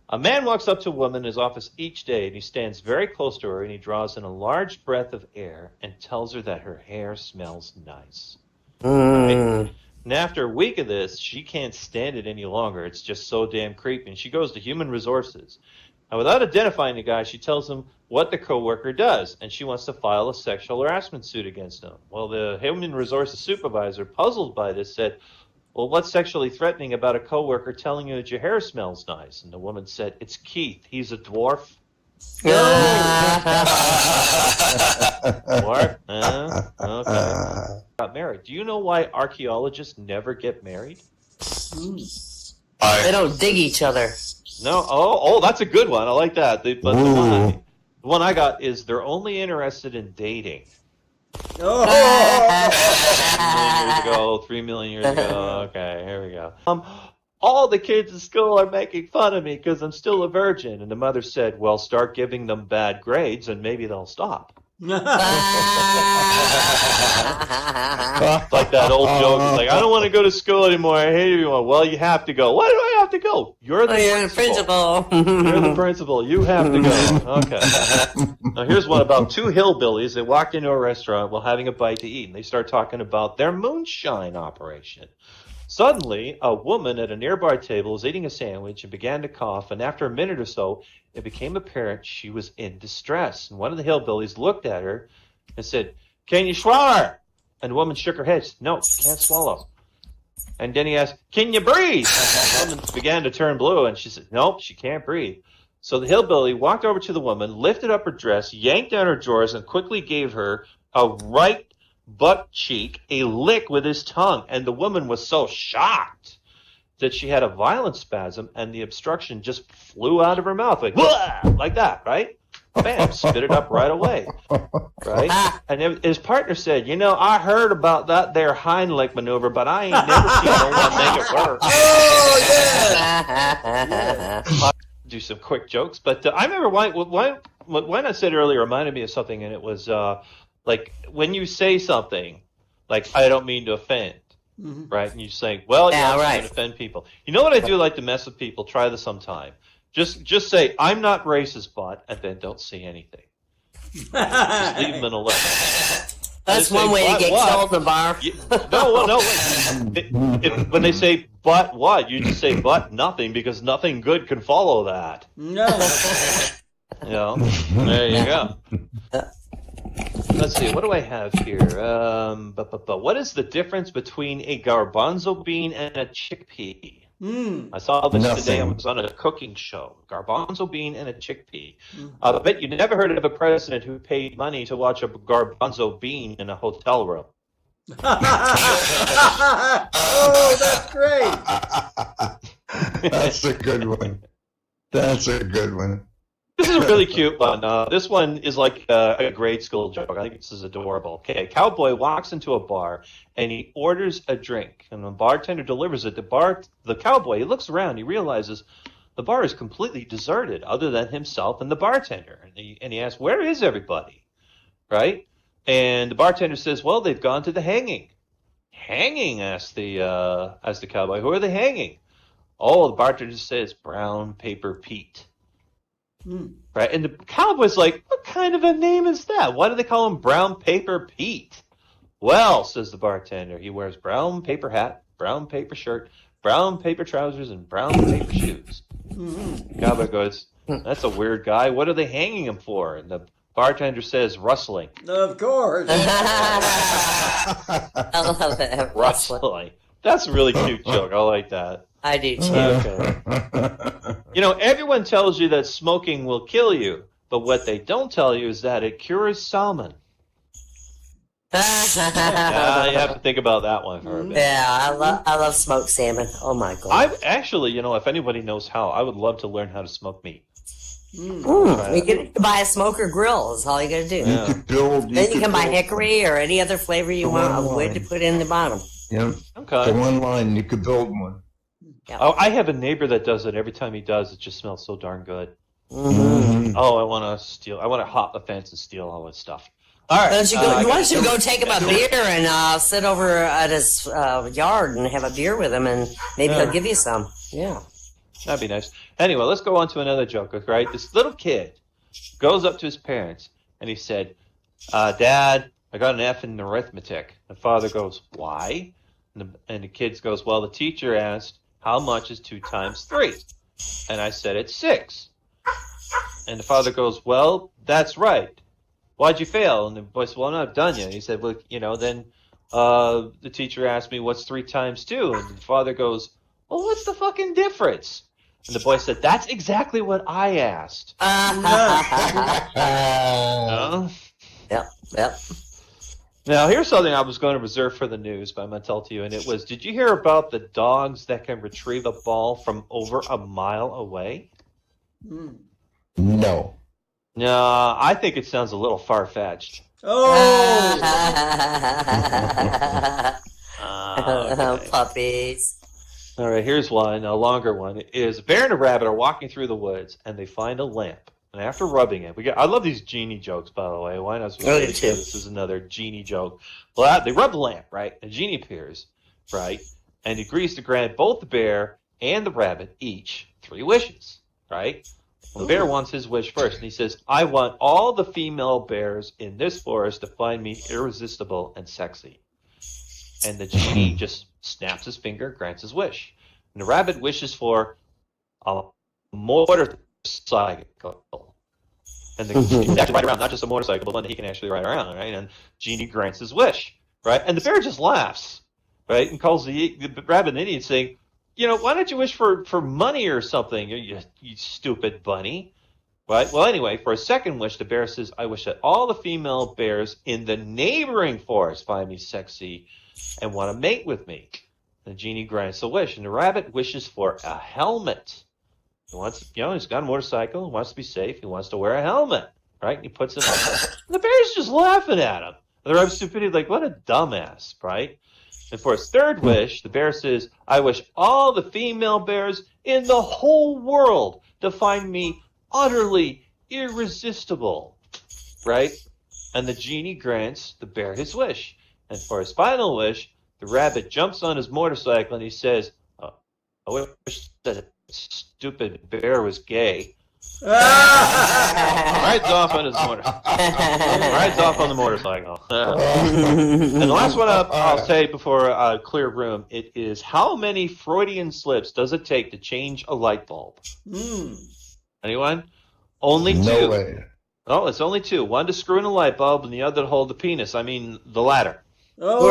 A man walks up to a woman in his office each day, and he stands very close to her, and he draws in a large breath of air and tells her that her hair smells nice. Right? And after a week of this, she can't stand it any longer. It's just so damn creepy. And she goes to human resources. And without identifying the guy, she tells him what the coworker does, and she wants to file a sexual harassment suit against him. Well, the human resources supervisor, puzzled by this, said, well, what's sexually threatening about a coworker telling you that your hair smells nice? And the woman said, it's Keith. He's a dwarf. Dwarf? Okay. Got married. Do you know why archaeologists never get married? They don't dig each other. No. Oh, that's a good one. I like that. The one I got is they're only interested in dating. 3 million years ago. Okay, here we go. All the kids in school are making fun of me because I'm still a virgin. And the mother said, well, start giving them bad grades and maybe they'll stop. Like that old joke. It's like, I don't want to go to school anymore. I hate everyone. Well, you have to go. Why do I have to go? You're the principal. You're the principal. You have to go. Okay. Now, here's one about two hillbillies. They walked into a restaurant while having a bite to eat, and they start talking about their moonshine operation. Suddenly, a woman at a nearby table was eating a sandwich and began to cough, and after a minute or so, it became apparent she was in distress. And one of the hillbillies looked at her and said, can you swallow? And the woman shook her head. No, can't swallow. And then he asked, can you breathe? And the woman began to turn blue, and she said, nope, she can't breathe. So the hillbilly walked over to the woman, lifted up her dress, yanked down her drawers, and quickly gave her a right butt cheek a lick with his tongue. And the woman was so shocked that she had a violent spasm, and the obstruction just flew out of her mouth, like that, right? Bam, spit it up right away, right? And his partner said, you know, I heard about that there Heimlich maneuver, but I ain't never seen no one make it work. Oh, yeah! I'll do some quick jokes, but I remember when I said earlier reminded me of something, and it was like when you say something, like, I don't mean to offend, right? And you say, well, yeah, right. To offend people. You know what I do like to mess with people? Try this sometime. Just say, I'm not racist, but, and then don't say anything. Just leave them in alone. That's one way to get killed in the bar. No, wait. When they say, but what? You just say, but nothing, because nothing good can follow that. No. You know, there you go. Let's see, what do I have here? What is the difference between a garbanzo bean and a chickpea? I saw this today. I was on a cooking show. Garbanzo bean and a chickpea. I bet you never heard of a president who paid money to watch a garbanzo bean in a hotel room. Oh, that's great. That's a good one. That's a good one. This is a really cute one. This one is like a grade school joke. I think this is adorable. Okay, a cowboy walks into a bar and he orders a drink, and the bartender delivers it. The cowboy, he looks around, he realizes the bar is completely deserted, other than himself and the bartender. And he asks, "Where is everybody?" Right? And the bartender says, "Well, they've gone to the hanging." Hanging? Asked the cowboy. "Who are they hanging?" Oh, the bartender says, "Brown Paper Pete." Right, and the cowboy's like, what kind of a name is that? Why do they call him Brown Paper Pete? Well, says the bartender, he wears brown paper hat, brown paper shirt, brown paper trousers, and brown paper shoes. The cowboy goes, that's a weird guy. What are they hanging him for? And the bartender says, rustling. Of course. I love that. Rustling. That's a really cute joke. I like that. I do too. Okay. You know, everyone tells you that smoking will kill you, but what they don't tell you is that it cures salmon. You have to think about that one for a bit. Yeah, I love smoked salmon. Oh my god! I've actually, you know, if anybody knows how, I would love to learn how to smoke meat. You can buy a smoker grill. Is all you got to do. Yeah. Then you can buy hickory or any other flavor you want of wood to put in the bottom. Yeah. Okay. For one line, you could build one. Yeah. Oh, I have a neighbor that does it. Every time he does, it just smells so darn good. Oh, I want to hop the fence and steal all his stuff. All right. Why don't you go take him a beer and sit over at his yard and have a beer with him, and maybe he'll give you some. Yeah. That'd be nice. Anyway, let's go on to another joke, right? This little kid goes up to his parents, and he said, Dad, I got an F in arithmetic. The father goes, why? And the kid goes, well, the teacher asked, how much is 2 times 3? And I said, it's 6. And the father goes, well, that's right. Why'd you fail? And the boy said, well, I'm not done yet. And he said, well, then the teacher asked me, what's 3 times 2? And the father goes, well, what's the fucking difference? And the boy said, that's exactly what I asked. Yep. Now, here's something I was going to reserve for the news, but I'm going to tell it to you. And it was, did you hear about the dogs that can retrieve a ball from over a mile away? No. No, I think it sounds a little far-fetched. Oh! Okay. Puppies. All right, here's one, a longer one. Is a bear and a rabbit are walking through the woods, and they find a lamp. And after rubbing it, I love these genie jokes, by the way. Why not? This is another genie joke. Well, they rub the lamp, right? A genie appears, right? And agrees to grant both the bear and the rabbit each 3 wishes, right? Well, the bear wants his wish first, and he says, I want all the female bears in this forest to find me irresistible and sexy. And the genie just snaps his finger, grants his wish. And the rabbit wishes for a motorcycle. And the genie can actually ride around, not just a motorcycle, but one that he can actually ride around, right? And genie grants his wish, right? And the bear just laughs, right? And calls the rabbit an idiot, saying, why don't you wish for money or something, you stupid bunny, right? Well, anyway, for a second wish, the bear says, I wish that all the female bears in the neighboring forest find me sexy and want to mate with me. The genie grants the wish, and the rabbit wishes for a helmet. He wants, he's got a motorcycle, he wants to be safe, he wants to wear a helmet, right? And he puts it on. And the bear's just laughing at him. And the rabbit's stupidity, like, what a dumbass, right? And for his third wish, the bear says, I wish all the female bears in the whole world to find me utterly irresistible, right? And the genie grants the bear his wish. And for his final wish, the rabbit jumps on his motorcycle and he says, I wish that stupid bear was gay. Rides off on his motorcycle. Rides off on the motorcycle. And the last one I'll say before I clear room, it is, how many Freudian slips does it take to change a light bulb? Anyone? Only 2. No way. Oh, it's only 2. One to screw in a light bulb and the other to hold the penis. I mean, the ladder. Oh!